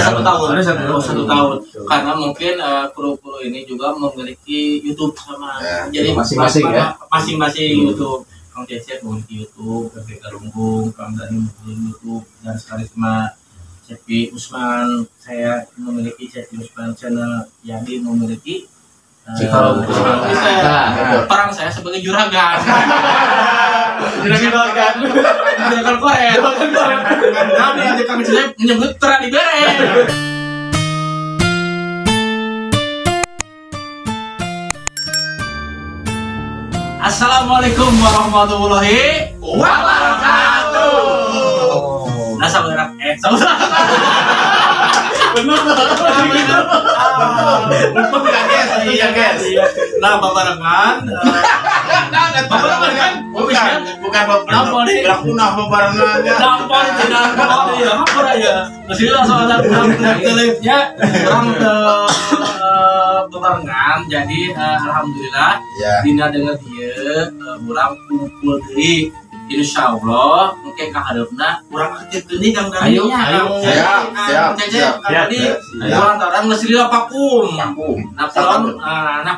1 tahun. Ada 1 tahun. 1 tahun. Karena mungkin kru-kru ini juga memiliki YouTube sama. Jadi masing-masing ya. Masing-masing YouTube. Kang Cecep memiliki YouTube, Kang Galunggung, Kang Dani memiliki YouTube, dan Karisma Cepi Usman, saya memiliki Cepi Usman channel, Yadi memiliki peran saya sebagai juragan. Juragan Korea. Kami Kang Cecep menyebut terang di bere. Assalamualaikum warahmatullahi wabarakatuh. Nah, saudara, guys. Nah, babarengan. Babarengan kan? Bukan babarengan. Babarengan. Jadi alhamdulillah dina dengan dia kurang kumpul deui. Insyaallah mungkin kaharepna urang aktif deui Kang Dani. Ayo. Siap. Jadi lantaran geus lila vakum. Nah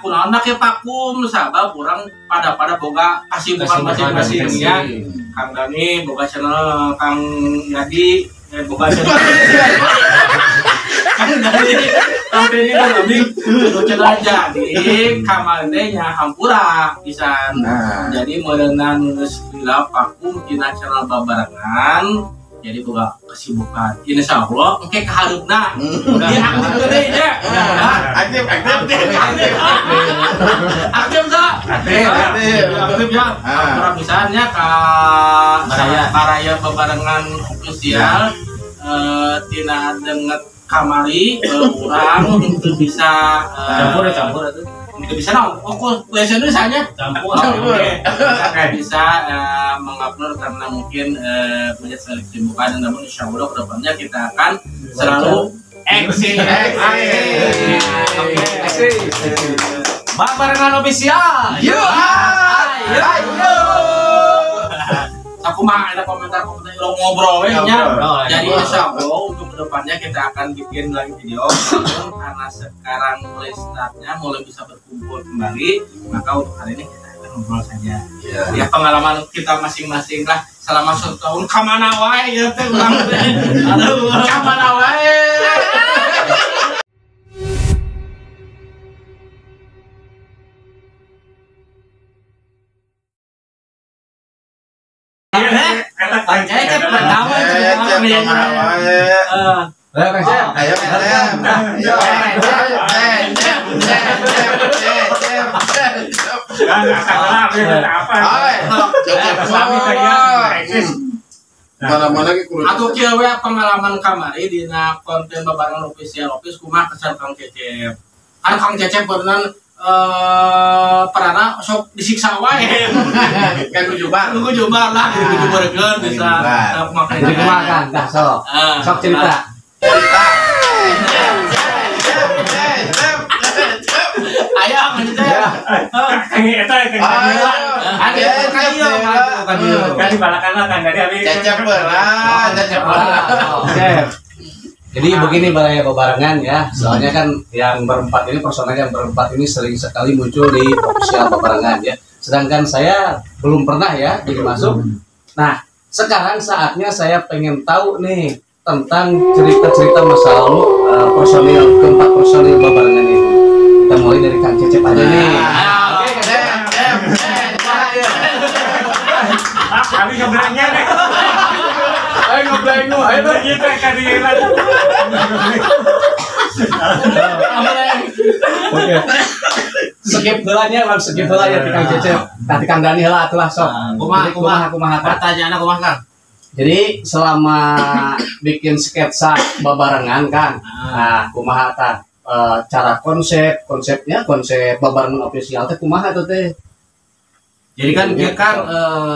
kunaon make vakum sabab urang pada boga kasibukan masing-masing ya. Kang Dani boga channel, Kang Yadi boga channel. Kang Dani lebih channel jadi kamarnya hampura pisan. Jadi meureunna geus lila vakum dina channel babarengan. Jadi boga kesibukan. Insyaallah engke kaharupna. Dia aktif deui nya. Aktif ya. Hampura pisannya ka Raya Babarengan official tina denget kamari urang untuk bisa campur itu. Untuk bisa biasanya misalnya campur. Bisa mengupload karena mungkin banyak sekali kesibukan, namun insyaallah kedepannya kita akan selalu eksis. Babarengan official. Ayo. Aku mah ada komentar ngobrol nya. Jadi insyaallah untuk kedepannya kita akan bikin lagi video. Karena sekarang mulai startnya mulai bisa berkumpul kembali, maka untuk hari ini kita akan ngobrol saja. Ya pengalaman kita masing-masing lah selama 1 tahun kamana wae ya teh urang teh. Aduh, kamana wae. Cecep pertama atau kieu we pengalaman kamari dina konten Babarengan official kumaha kesan Kang Cecep. Kan Kang Cecep beneran perana sok disiksa wae. Kan kujubar lah, kujubarkeun bisa makan dah sok cerita. Aya kan dibalakanlah kan dari abi Cecep. Jadi begini Raya Babarengan ya, soalnya kan yang berempat ini, personal yang berempat ini sering sekali muncul di official Babarengan ya. Sedangkan saya belum pernah ya jadi masuk. Nah sekarang saatnya saya pengen tahu nih tentang cerita-cerita masa lalu keempat personil Babarengan ini. Kita mulai dari Kang Cecep aja nih. Oke, Kami ngeblengnya nih. Ngebleng ayo gitu kan dia. Oke. Skip heula ya Kang Cecep. Tadi Kang Dani heula atuh sok. Kumaha pertanyaanna kumaha Kang? Jadi selama bikin sketsa Babarengan Kang. Nah, kumaha tah cara konsepnya Babarengan official teh kumaha tuh teh? Jadi kan dia kan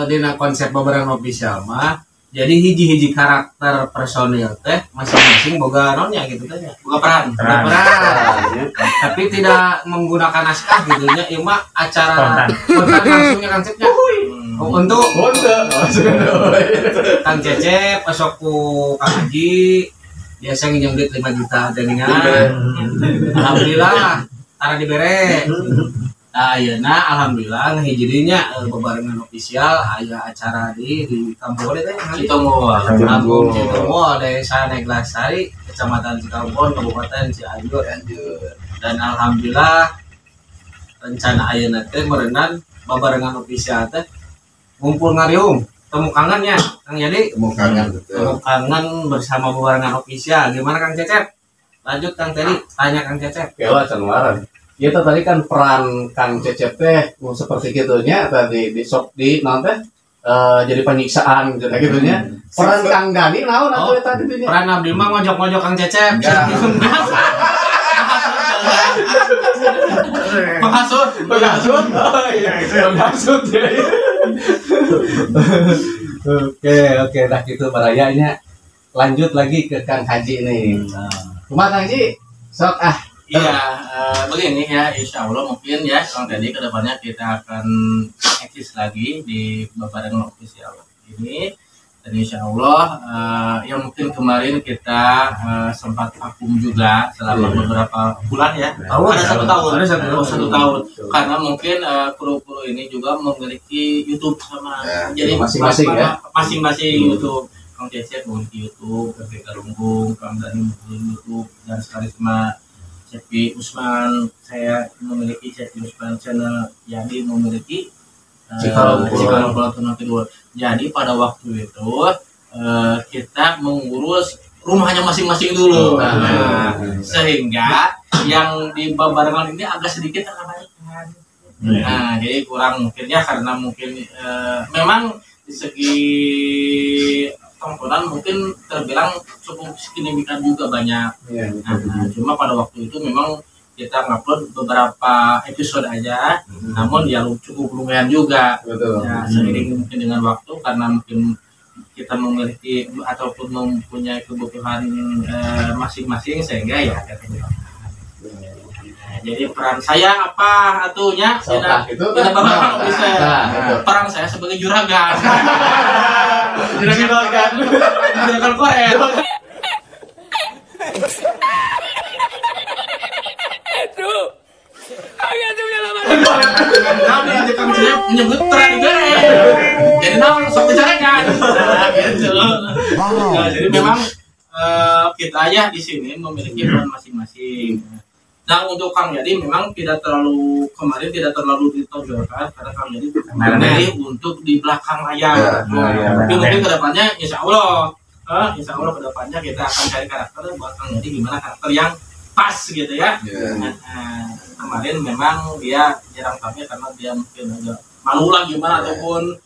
dina konsep Babarengan official mah jadi hiji-hiji karakter personil teh masing-masing boga nonnya gitu teh. Boga peran. Tapi tidak menggunakan naskah gitu nya, ieu mah acara spontan langsungnya konsepnya. Untuk Kang Cecep, esok ku Kang Haji biasa nginjem duit 5 juta jaringan. Alhamdulillah tara dibere. Nah, ayeuna alhamdulillah ngahijirinya bebarengan ofisial aya acara di kampung teh Citomol. Kampung Citomol Desa Neglasari, Kecamatan Cikambon, Kabupaten Cianjur. Dan alhamdulillah rencana ayeuna teh merenang bebarengan ofisial teh ngumpul ngariung temu kangennya Kang Yadi. Temu kangen bersama bebarengan ofisial. Gimana Kang Cecep? Lanjut Kang Teddy, tanya Kang Cecep. Ya canuaran. Kita tadi kan peran Kang Cecep teh seperti gitunya tadi di nanti jadi penyiksaan gitu gitunya. Peran Kang Dani naon atuh eta gitunya. Peran abdi mah ngojok-ngojok Kang Cecep. Penghasut. Oh iya itu yang maksud. Oke, dah gitu barayanya. Lanjut lagi ke Kang Haji nih. Kumaha Kang Haji? Sok Iya, begini ya, insya Allah mungkin ya, Kang Teddy kedepannya kita akan eksis lagi di bebarengan official ini, dan insya Allah yang mungkin kemarin kita sempat vakum juga selama beberapa bulan ya, ada 1 tahun, satu tahun, karena mungkin kru-kru ini juga memiliki YouTube sama, jadi masing-masing YouTube. Kang Cecep memiliki YouTube, Kang Galunggung, Kang Dani memiliki YouTube, dan Karisma Cepi Usman, saya memiliki Cepi Usman channel, jadi memiliki Cikalong Pulau kedua. Jadi pada waktu itu kita mengurus rumahnya masing-masing dulu, sehingga yang di bebarengan ini agak sedikit terabaikan. Nah, jadi kurang mungkinnya karena mungkin memang di segi tontonan mungkin terbilang cukup signifikan juga banyak. Nah, cuma pada waktu itu memang kita ngupload beberapa episode aja, namun ya cukup lumayan juga. Ya, seiring mungkin dengan waktu karena mungkin kita memiliki ataupun mempunyai kebutuhan masing-masing sehingga ya ada kebutuhan. Jadi peran saya apa atunya? Peran saya sebagai juragan. Juragan Korea. Aduh. Agak tuh lama. Kami akan menyebut peran negara. Jadi nama sok bicarakan. Gitu. Nah, jadi memang kita aja di sini memiliki peran masing-masing. Nah, untuk Kang Yadi memang kemarin tidak terlalu ditonjolkan karena Kang Yadi memilih untuk di belakang layar. Tapi mungkin kedepannya insya Allah kedepannya kita akan cari karakter buat Kang Yadi gimana karakter yang pas gitu ya. Kemarin memang dia jarang tampil karena dia mungkin agak malu lah gimana ataupun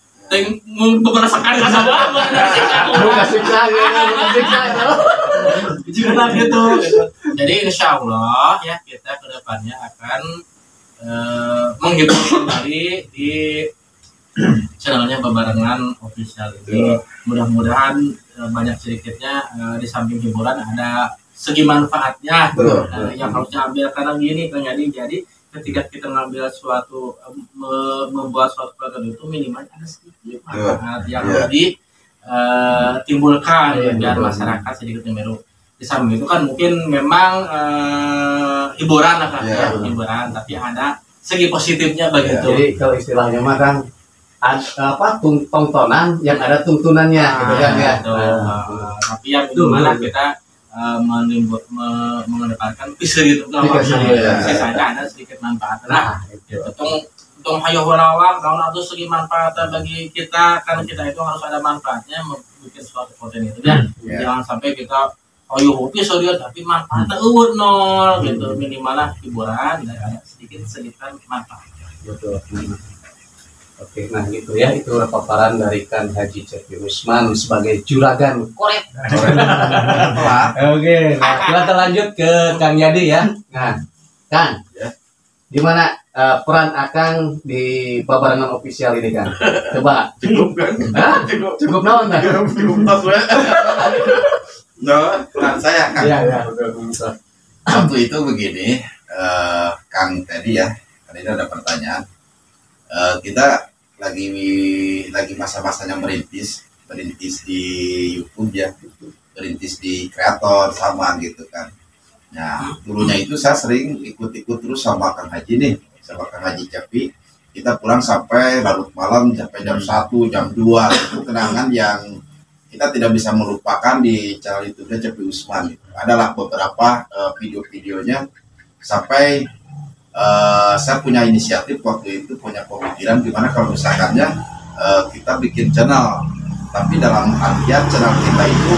beberapa sekali rasa banget gitu. Jadi insya Allah ya kita kedepannya akan menghibur kembali di channelnya Bebarengan Official ini. Mudah-mudahan banyak sedikitnya di samping hiburan ada segi manfaatnya yang harusnya ambil karena gini Kang Yadi. Jadi ketika kita ngambil suatu membuat suatu produk itu minimal ada sedikit manfaat yang lebih timbulkan biar masyarakat sedikit memeru. Di samping itu kan mungkin memang hiburan lah kan hiburan, tapi ada segi positifnya begitu. Jadi kalau istilahnya mah kan tontonan yang ada tuntunannya gitu kan ya. Tapi yang dimana kita mengedepankan pisir itu sisanya ada sedikit manfaat. Nah, tong hayo lawak kalau ada segi manfaat bagi kita kan kita itu harus ada manfaatnya membuat suatu konten itu ya. Jangan sampai kita hayo hobi saja tapi manfaatnya nol gitu. Minimal hiburan dan ada sedikit manfaat. Betul. Oke, nah gitu ya, itu paparan dari Kang Haji Cepi Usman sebagai juragan korek. Oke, nah kita lanjut ke Kang Yadi ya. Nah, Kang, gimana peran Akang di Bebarengan Official ini Kang? Coba. Cukup kan? Cukup naon dah? Cukup pas we. No, peran saya Kang. Iya, betul. Waktu itu begini, Kang tadi ya, tadi ada pertanyaan. Kita lagi masa-masanya merintis di YouTube ya. berintis di kreator sama gitu kan. Nah dulunya itu saya sering ikut-ikut terus sama Kang Haji nih, sama Kang Haji Cepi. Kita pulang sampai larut malam sampai jam 1, jam 2. Itu kenangan yang kita tidak bisa melupakan di channel YouTube-nya Cepi Usman. Gitu. Adalah beberapa video-videonya sampai saya punya inisiatif waktu itu, punya pemikiran gimana kalau misalkannya kita bikin channel, tapi dalam artian channel kita itu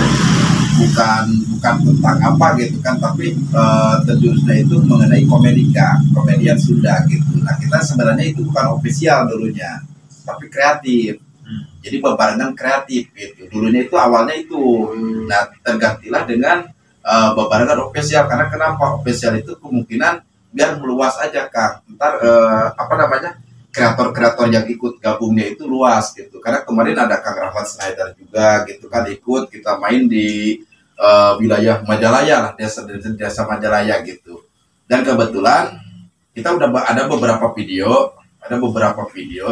bukan tentang apa gitu kan, tapi terjurusnya itu mengenai komedian Sunda gitu. Nah kita sebenarnya itu bukan official dulunya, tapi kreatif. Jadi bebarengan kreatif gitu. Dulunya itu awalnya itu. Nah tergantilah dengan bebarengan official. Karena kenapa official itu kemungkinan biar meluas aja Kang. Ntar kreator-kreator yang ikut gabungnya itu luas gitu. Karena kemarin ada Kang Rahmat Snyder juga gitu kan ikut, kita main di wilayah Majalaya lah, desa Majalaya gitu. Dan kebetulan kita udah ada beberapa video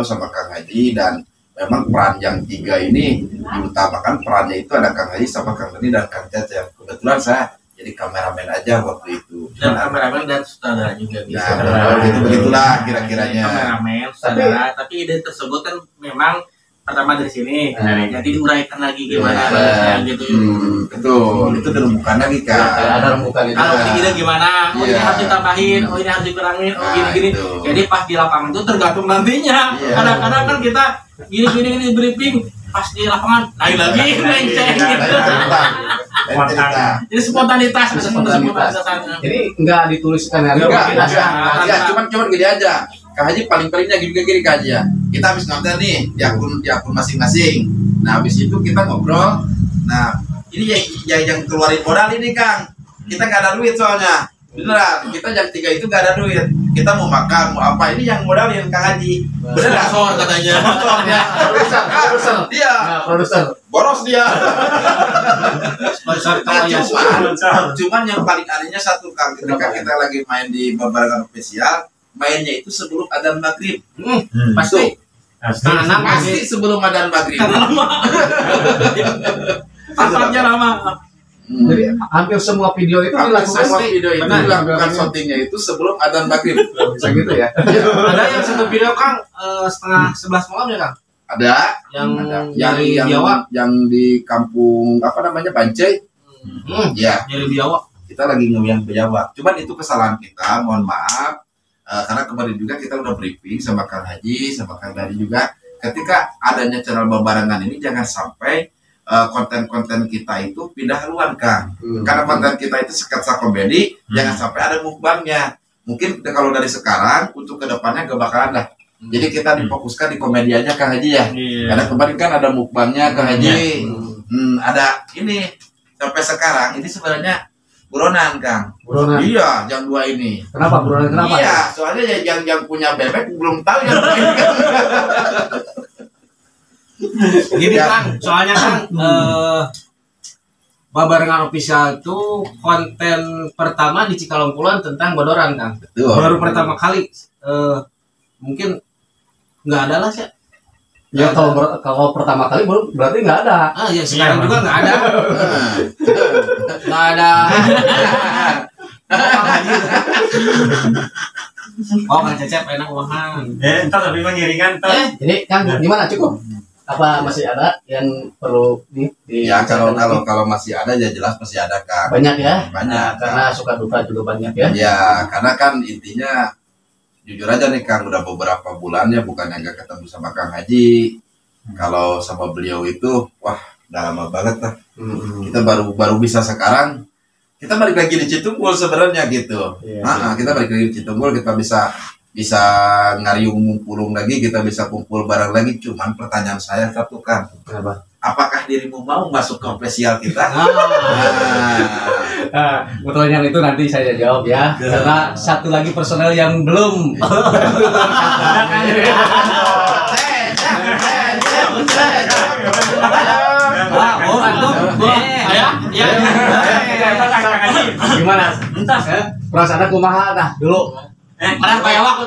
sama Kang Haji, dan memang peran yang 3 ini diutamakan, perannya itu ada Kang Haji sama Kang Deni dan Kang Cecep. Kebetulan saya jadi kameramen aja waktu itu. Dan kameramen dan sutradara juga bisa. Nah, itu begitulah kira-kiranya. Kameramen, sutradara, tapi ide tersebut kan memang pertama dari sini, jadi diuraikan lagi gimana gitu. Betul, itu dirembukan lagi Kak. Ada rembukan itu. Kalau ide gimana, ini harus ditambahin, ini harus dikurangin, gini. Jadi pas di lapangan itu tergantung nantinya. Kadang-kadang kan kita gini briefing, pas di lapangan naik lagi lenceng gitu. Jadi spontanitas. Jadi nggak dituliskan hari cuman gini aja. Kang Haji paling-palingnya gini Kang Haji ya. Kita habis nonton nih di akun masing-masing. Nah habis itu kita ngobrol. Nah ini yang keluarin modal ini Kang. Kita nggak ada duit soalnya. Beneran. Kita jam 3 itu nggak ada duit. Kita mau makan mau apa, ini yang modalin Kang Haji. Beneran. Sponsor katanya. Sponsornya. Produser. Dia. Produser. Boros dia. Sponsor Cuman yang paling anehnya satu Kang, ketika kita lagi main di beberapa official, mainnya itu sebelum adzan maghrib. Pasti. Pasti sebelum adzan maghrib. Pasarnya lama. Jadi hampir semua video itu dilakukan syutingnya itu sebelum adzan maghrib. Bisa gitu ya. Ada yang satu video Kang setengah 11 malam ya Kang? Ada yang di kampung Bancai. Ya. Dari Biawak. Kita lagi ngomong Biawak. Cuman itu kesalahan kita, mohon maaf. Karena kemarin juga kita udah briefing sama Kang Haji, sama Kang Dani juga. Ketika adanya channel bebarengan ini jangan sampai konten-konten kita itu pindah haluan Kang. Karena konten kita itu sketsa komedi, jangan sampai ada mukbangnya. Mungkin kalau dari sekarang untuk kedepannya gak bakalan dah. Jadi kita difokuskan di komedianya Kang Haji ya. Karena kemarin kan ada mukbangnya Kang Haji. Ada ini sampai sekarang ini sebenarnya buronan Kang. Buronan. Iya, jam 2 ini. Kenapa buronan? Kenapa? Iya, soalnya yang punya bebek belum tahu yang ini. Gini Kang, soalnya kan Babarengan Official itu konten pertama di Cikalongkulan tentang bodoran Kang. Betul. Baru pertama kali mungkin nggak ada lah sih. Ya kalau pertama kali baru berarti nggak ada. Ya sekarang juga nggak ada. Nggak ada. Oh Kang Cecep enak uangan. Entar tapi mengiringan tuh. Jadi Kang gimana, cukup? Apa masih ada yang perlu di ya kalau masih ada ya jelas masih ada Kang. Banyak ya? Banyak. Karena suka duka juga banyak ya. Ya, karena kan intinya jujur aja nih Kang, udah beberapa bulannya bukannya nggak ketemu sama Kang Haji. Kalau sama beliau itu wah udah lama banget lah. Kita baru bisa sekarang. Kita balik lagi di Citunggul sebenarnya gitu. Kita balik lagi di Citunggul, kita bisa ngariung pulung lagi, kita bisa kumpul bareng lagi. Cuman pertanyaan saya satu Kang, apakah dirimu mau masuk ke official kita? Pertanyaan itu nanti saya jawab ya, karena satu lagi personel yang belum. Gimana? Perasaan kumaha dah dulu. Mana Biawak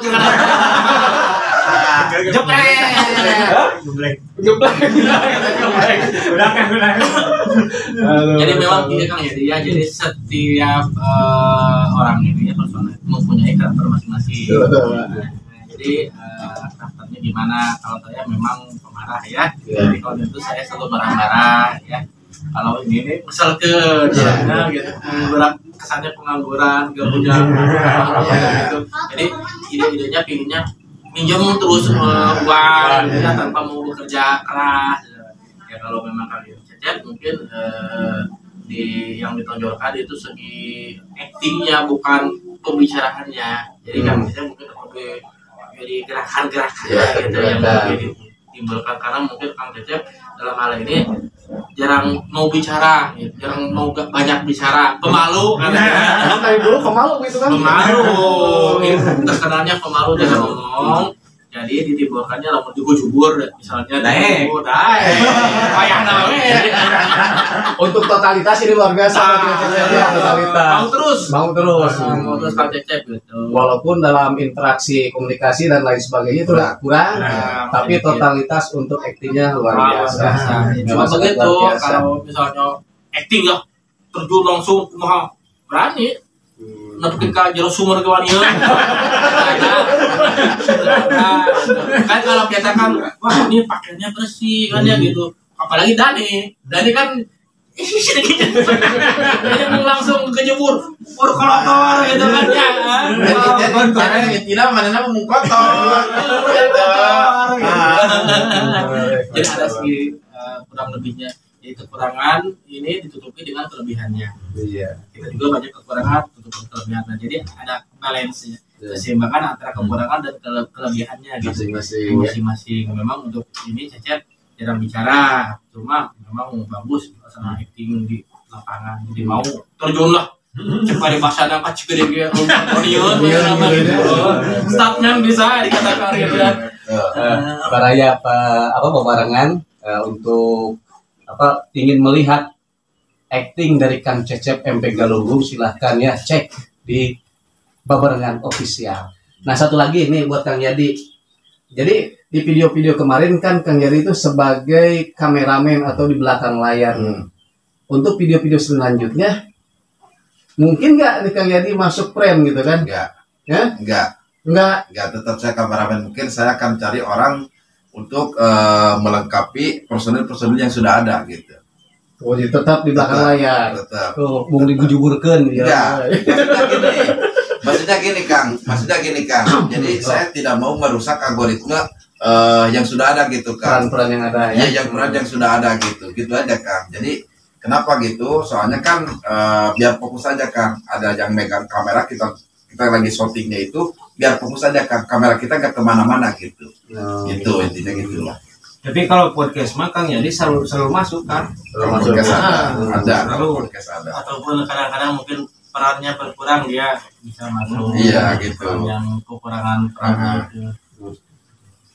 Geblek. Geblek. Udah kan. Jadi memang ini Kang ya dia, jadi setiap orang ini personal itu mempunyai karakter masing-masing. Jadi karakternya gimana? Kalau saya memang pemarah ya. Jadi kalau itu saya selalu marah-marah ya. Kalau ini misalkan gitu, kesannya pengangguran, gak punya gitu. Jadi ide-idenya pinginnya minjem terus uang ya, tanpa mau bekerja keras. Ya kalau memang kalian Cecep mungkin yang ditonjolkan itu segi actingnya bukan pembicaraannya. Jadi kan Cecep mungkin lebih jadi gerakan-gerakannya gitu yang lebih ditimbulkan, karena mungkin Kang Cecep dalam hal ini jarang mau bicara, gitu. Jarang mau banyak bicara, pemalu kan? Dari dulu pemalu gitu kan? Pemalu, terkenalnya pemalu jangan ngomong. Jadi ditimbulkannya lamun jubur misalnya daek, payah nawe. Untuk totalitas ini luar biasa ya, totalitas. Mau terus Kang Cecep gitu. Walaupun dalam interaksi komunikasi dan lain sebagainya itu kurang, tapi totalitas untuk aktingnya luar biasa. Cuma begitu kalau misalnya acting ya terjun langsung kumaha berani. Nepekin ke jero sumur ke wanian. Kan kalau kita kan, wah ini pakaiannya bersih kan ya gitu. Apalagi Dani kan dia mau langsung kejebur kotor gitu kan ya. Jadi tidak mana mau kotor. Jadi ada sih kurang lebihnya. Jadi kekurangan ini ditutupi dengan kelebihannya. Iya. Kita juga banyak kekurangan tutup kelebihan. Nah, jadi ada balance-nya, keseimbangan antara kekurangan dan kelebihannya gitu. Masing-masing. Memang untuk ini Cecep jarang bicara, cuma memang bagus sama acting di lapangan. Jadi mau terjun lah. Cepat bahasa nangka cik gede statman bisa dikatakan gitu kan. Baraya bebarengan untuk ingin melihat acting dari Kang Cecep MP Galunggung, silahkan ya cek di Babarengan Official. Nah satu lagi ini buat Kang Yadi. Jadi di video-video kemarin kan Kang Yadi itu sebagai kameramen atau di belakang layar. Untuk video-video selanjutnya mungkin nggak Kang Yadi masuk frame gitu kan? Enggak. Tetap saya kameramen. Mungkin saya akan cari orang untuk melengkapi personil yang sudah ada gitu. Oh, jadi tetap di belakang layar. Tetap. Oh, mau dibujuburkan ya. Maksudnya gini Kang. Jadi saya tidak mau merusak algoritma yang sudah ada gitu Kang. Peran-peran yang ada ya. Yang peran yang sudah ada gitu. Gitu aja Kang. Jadi kenapa gitu? Soalnya kan biar fokus aja Kang. Ada yang megang kamera, kita lagi shootingnya itu biar fokus aja Kang, kamera kita nggak kemana-mana gitu. Gitu intinya gitu lah. Tapi kalau podcast mah Kang Yadi selalu masuk kan? Selalu podcast ada. Podcast ada. Ataupun kadang-kadang mungkin perannya berkurang dia bisa masuk. Iya gitu. Yang kekurangan peran gitu.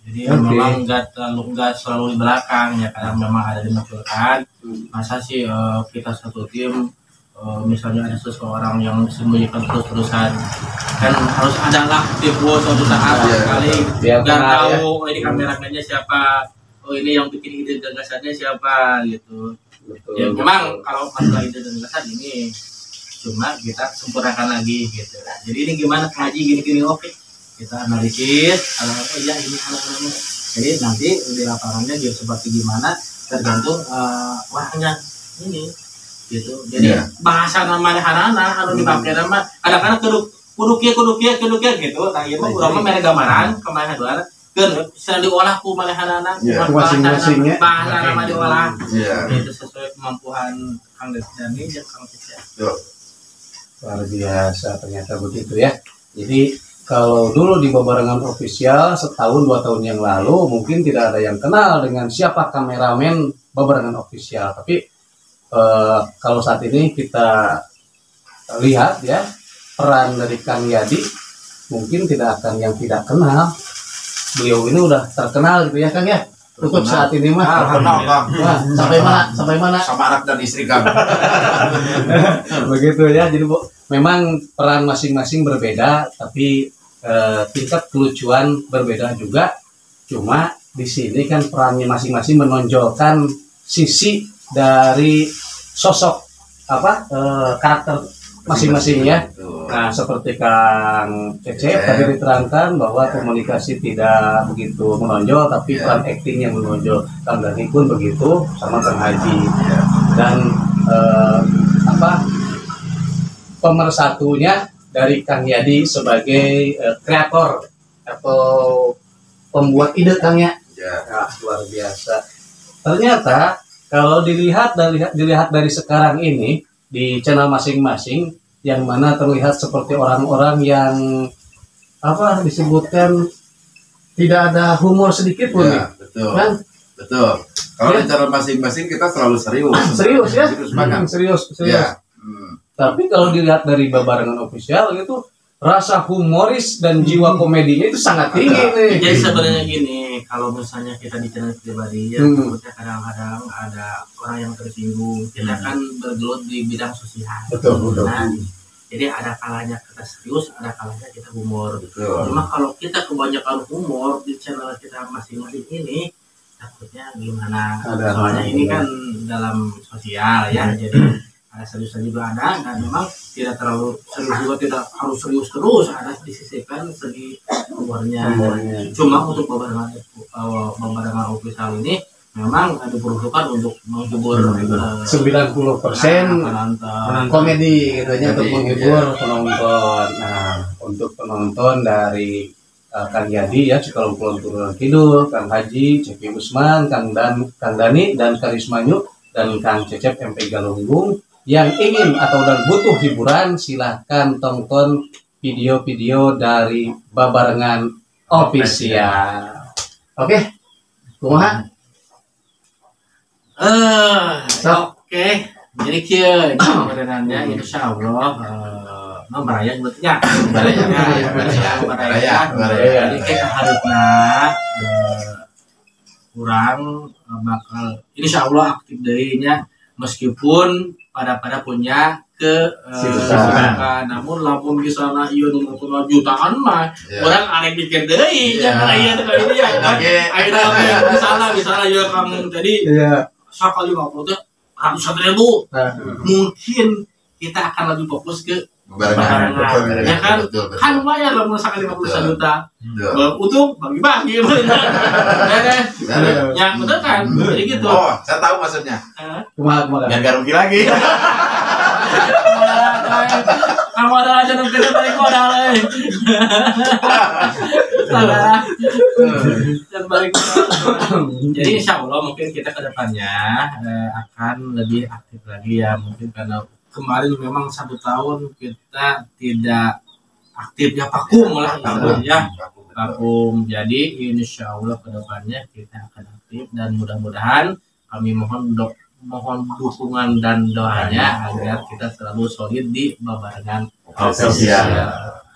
Jadi memang nggak selalu di belakang ya, kadang memang ada dimunculkan. Masa sih kita satu tim misalnya ada seseorang yang sembunyikan terus-terusan, kan harus ada lah tipe suatu saat sekali biar tahu ini kameramennya siapa, ini yang bikin ide gagasannya siapa gitu. Ya memang kalau masalah ide dan gagasan ini cuma kita sempurnakan lagi gitu. Jadi ini gimana ngaji gini-gini, oke kita analisis, ya ini ada. Jadi nanti di lapangannya dia seperti gimana tergantung orangnya ini gitu. Jadi bahasa namanya anak-anak anu dipakai nama kadang-kadang kudu kieu gitu. Tah ieu mah urang mah mere gambaran kemarin haduan keur bisa diolah ku manehanana masing-masingnya bahasa nama diolah. Itu sesuai kemampuan Kang Dani dan Kang Cecep. Luar biasa ternyata begitu ya. Jadi kalau dulu di Babarengan Official setahun 2 tahun yang lalu mungkin tidak ada yang kenal dengan siapa kameramen Babarengan Official, tapi kalau saat ini kita lihat ya peran dari Kang Yadi mungkin tidak akan yang tidak kenal. Beliau ini udah terkenal gitu ya Kang ya. Untuk saat ini mah terkenal Kang. Sampai mana? Sama anak dan istri Kang. Begitu ya. Jadi memang peran masing-masing berbeda, tapi tingkat kelucuan berbeda juga. Cuma di sini kan perannya masing-masing menonjolkan sisi dari sosok karakter masing-masing ya. Nah, seperti Kang Cecep tadi diterangkan bahwa komunikasi tidak begitu menonjol, tapi peran acting yang menonjol. Kang Dani pun begitu, sama Kang Haji. Dan pemersatunya dari Kang Yadi sebagai kreator atau pembuat ide, Kang ya. Nah, luar biasa. Ternyata kalau dilihat dari sekarang ini di channel masing-masing, yang mana terlihat seperti orang-orang yang disebutkan tidak ada humor sedikit pun nih. Betul. Kan? Betul. Kalau di channel masing-masing kita selalu serius. Serius ya? Serius. Ya. Tapi kalau dilihat dari Babarengan Official itu rasa humoris dan jiwa komedinya itu sangat tinggi nih. Jadi sebenarnya gini, kalau misalnya kita di channel pribadi ya, kadang-kadang ada orang yang tersinggung. Kita kan bergelut di bidang sosial. Betul. Nah, jadi ada kalanya kita serius, ada kalanya kita humor. Betul. Cuma kalau kita kebanyakan humor di channel kita masing-masing ini, takutnya gimana? Soalnya ini kan dalam sosial ya, jadi ada seriusnya juga ada, dan memang tidak terlalu serius juga, tidak harus serius terus, ada disisipkan segi humornya. Cuma untuk Babarengan Official ini memang diperuntukkan untuk menghibur 90% komedi gitu ya, untuk menghibur penonton. Nah, untuk penonton dari Kang Yadi ya, Cikalong Kulon Turunan Kidul, Kang Haji, Cepi Usman, Kang Dani dan Karisma Nyuk, dan Kang Cecep MP Galunggung yang ingin atau dan butuh hiburan, silahkan tonton video-video dari Babarengan Official. Oke, kumaha? Oke. Jadi kieu sebenarnya insya Allah membaraya sebetulnya. Membaraya. Jadi kita harusnya kurang bakal insya Allah aktif darinya, meskipun pada punya namun lamun misalnya ieu nu jutaan mah orang arek bikin deui ya aya teh ini ya aya misalnya ieu kamu tadi sakali 50 teh ratusan ribu, mungkin kita akan lebih fokus ke Babarengan ya kan. Kan lumayan lah misalkan 50 juta untuk bagi-bagi ya betul kan, jadi gitu. Oh, saya tahu maksudnya. Kumaha Biar gak rugi lagi. Kamu ada aja nunggu balik modal salah dan balik modal. Jadi insya Allah mungkin kita kedepannya akan lebih aktif lagi ya, mungkin karena kemarin memang 1 tahun kita tidak aktif ya, vakum lah ya, vakum. Jadi insya Allah kedepannya kita akan aktif, dan mudah-mudahan kami mohon dukungan dan doanya agar kita selalu solid di Babarengan Official.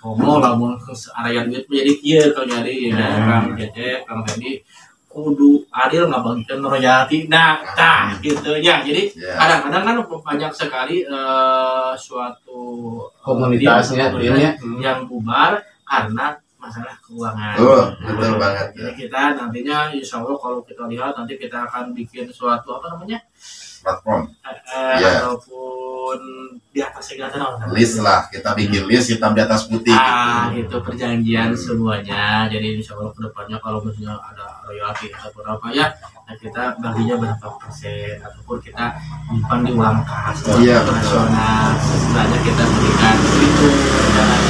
Komo lamun area duit menjadi kieu kalau nyari ya Kang Cecep, Kang Teddy kudu adil ngabagikan royalti. Nah, gitu ya. Jadi kadang-kadang kan banyak sekali suatu komunitasnya yang bubar karena masalah keuangan. Betul banget. Jadi kita nantinya insya Allah kalau kita lihat nanti kita akan bikin suatu platform ataupun di atas segala list lah, kita bikin list hitam di atas putih gitu perjanjian semuanya. Jadi insya Allah kedepannya kalau misalnya ada royalti ataupun apa ya, kita baginya berapa persen, ataupun kita nyimpan di uang kas nasional, sebenarnya kita berikan itu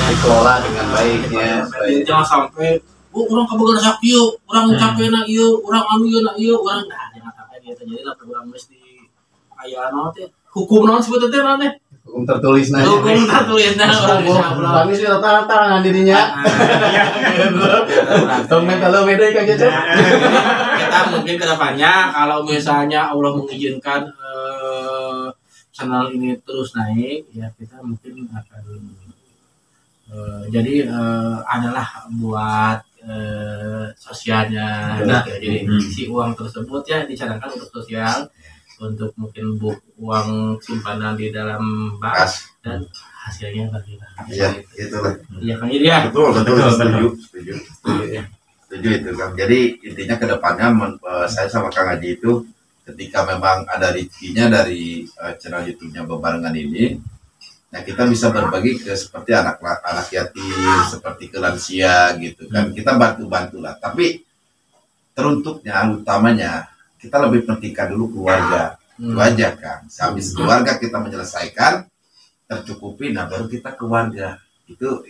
dikelola dengan baiknya. Jangan sampai orang kabar sak ieu, orang capek na ieu, orang anu ieu na ieu, orang jangan sampai gitu. Jadi lah orang mesti aya naon teh hukum naon sebetulnya teh naon teh hukum tertulis nah orang bisa kami sih tangan dirinya tong mental beda kan Cecep. Kita mungkin kedepannya kalau misalnya Allah mengizinkan channel ini terus naik ya, kita mungkin akan jadi adalah buat sosialnya gitu. Jadi si uang tersebut ya dicanangkan untuk sosial, untuk mungkin uang simpanan di dalam bank dan hasilnya bagi. Iya, itulah. Iya kan ya. Betul, setuju. Setuju itu Kang. Jadi intinya kedepannya saya sama Kang Haji itu ketika memang ada rezekinya dari channel YouTube-nya Bebarengan ini, nah kita bisa berbagi ke seperti anak yatim, seperti ke lansia gitu kan. Kita bantu-bantu lah. Tapi teruntuknya utamanya kita lebih pentingkan dulu keluarga. Itu aja Kang. Habis keluarga kita menyelesaikan, tercukupi, nah baru kita keluarga. Itu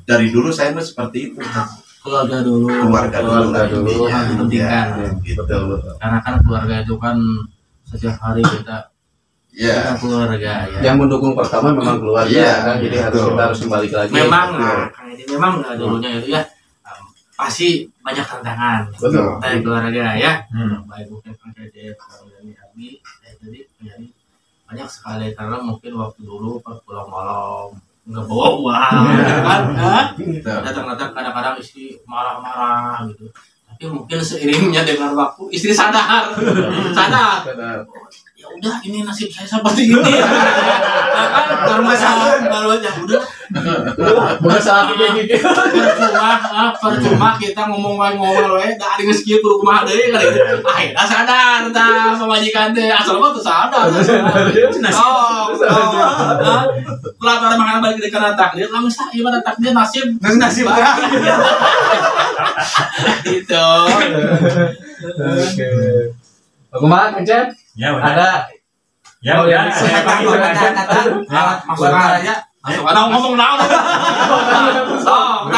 dari dulu saya seperti itu. Keluarga dulu harus pentingkan gitu. Karena kan keluarga itu kan setiap hari kita keluarga ya. Yang mendukung pertama memang keluarga kan, jadi kita harus kembali lagi. Memang ini memang dulunya itu ya pasti banyak tantangan. Betul. Dari keluarga ya. Baik mungkin Kang Cecep, Kang Dani, Abi, jadi menjadi banyak sekali karena mungkin waktu dulu pas pulang malam nggak bawa uang kan, datang-datang kadang-kadang istri marah-marah gitu. Tapi mungkin seiringnya dengan waktu istri sadar. Ya udah ini nasib saya seperti ini. Nah, kan baru aja udah. Bukan salah kayak gitu. Percuma kita ngomong dari rezeki ke rumah deui kan gitu. Akhirnya sadar tah pemajikan teh asal mah tuh sadar. Kalau makan balik ke kana takdir, lamun sah ieu mah takdir nasib. Gitu. Oke. Kumaha Kang Cep? Ya udah. Ada Ya udah. Masuk aja. Masuk ada ngomong naon. Sapa.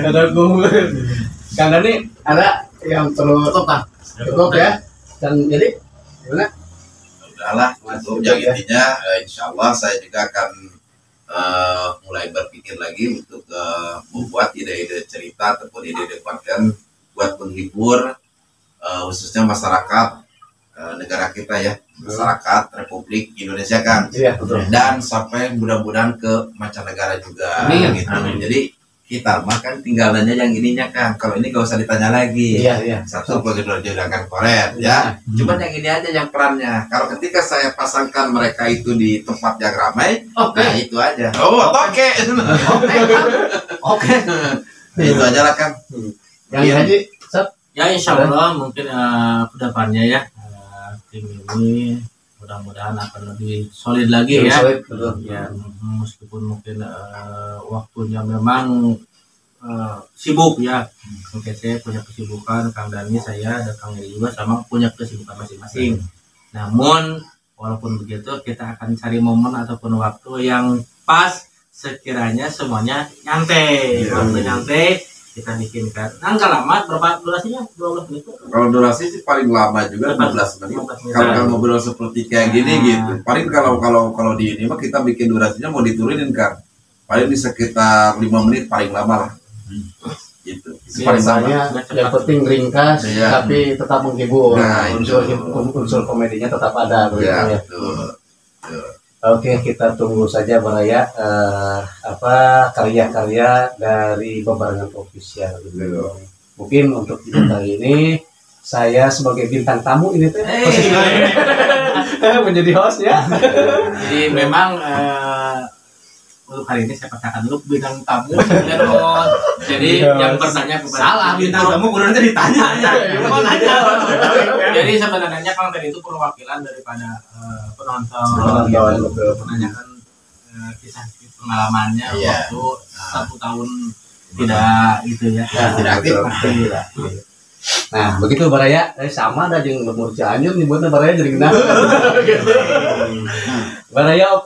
Udah komplit. Kang Dani ada yang perlu cukup ya. Dan jadi gimana? Udahlah, cukup. Yang intinya insya Allah saya juga akan mulai berpikir lagi untuk membuat ide-ide cerita ataupun ide-ide konten buat menghibur khususnya masyarakat negara kita ya, masyarakat Republik Indonesia kan. Iya, betul. Dan sampai mudah-mudahan ke mancanegara juga gitu. Jadi kita mah kan tinggal nanya yang ininya kan, kalau ini gak usah ditanya lagi. Iya. Satu bagaimana juragan koret ya. Cuman yang ini aja yang perannya. Kalau ketika saya pasangkan mereka itu di tempat yang ramai, nah itu aja. Oke. Itu aja lah kan. Yang Haji, Ya insya Allah mungkin kedepannya ya tim ini mudah-mudahan akan lebih solid lagi ya. Ya meskipun mungkin waktunya memang sibuk ya. Oke, saya punya kesibukan, Kang Dani saya dan Kang Eri juga sama punya kesibukan masing-masing. Namun walaupun begitu kita akan cari momen ataupun waktu yang pas sekiranya semuanya nyantai. Waktu nyantai kita bikinkan. Nah, enggak lama, berapa durasinya? 12 menit. Kalau durasi sih paling lama juga 15 menit. Kalau ngobrol seperti kayak gini gitu. Paling kalau di ini mah kita bikin durasinya mau diturunin kan. Paling di sekitar 5 menit paling lama lah. Gitu. Paling sama. Yang penting ringkas tapi tetap menghibur. Nah, unsur komedinya tetap ada ya, ya. betul. Oke, kita tunggu saja Baraya karya-karya dari Bebarengan Official. Mungkin untuk video kali ini saya sebagai bintang tamu ini tuh menjadi host ya. Jadi memang untuk hari ini saya katakan dulu bintang tamu jadi yang bertanya kepada salah bintang tamu kurang ditanya ya. Jadi sebenarnya Kang tadi itu perwakilan daripada penonton menanyakan kisah pengalamannya waktu 1 tahun tidak gitu ya. Tidak aktif. Nah, begitu Baraya, sama ada yang nomor Cianjur nih buatnya Baraya jadi kenal. Baraya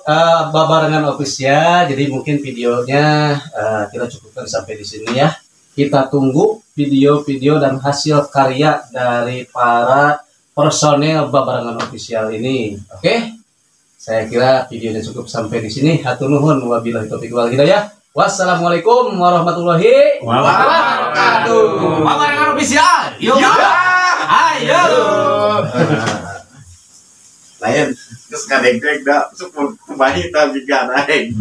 Bebarengan Official, jadi mungkin videonya kita cukupkan sampai di sini ya. Kita tunggu video-video dan hasil karya dari para personel Bebarengan Official ini. Oke? Saya kira videonya cukup sampai di sini. Hatur nuhun wabillahi taufiq wal hidayah. Wassalamualaikum warahmatullahi wabarakatuh. Bebarengan Official. Yuk. Ayo. Lain terus kadang-kadang dah sepuluh kembali tapi gak naik.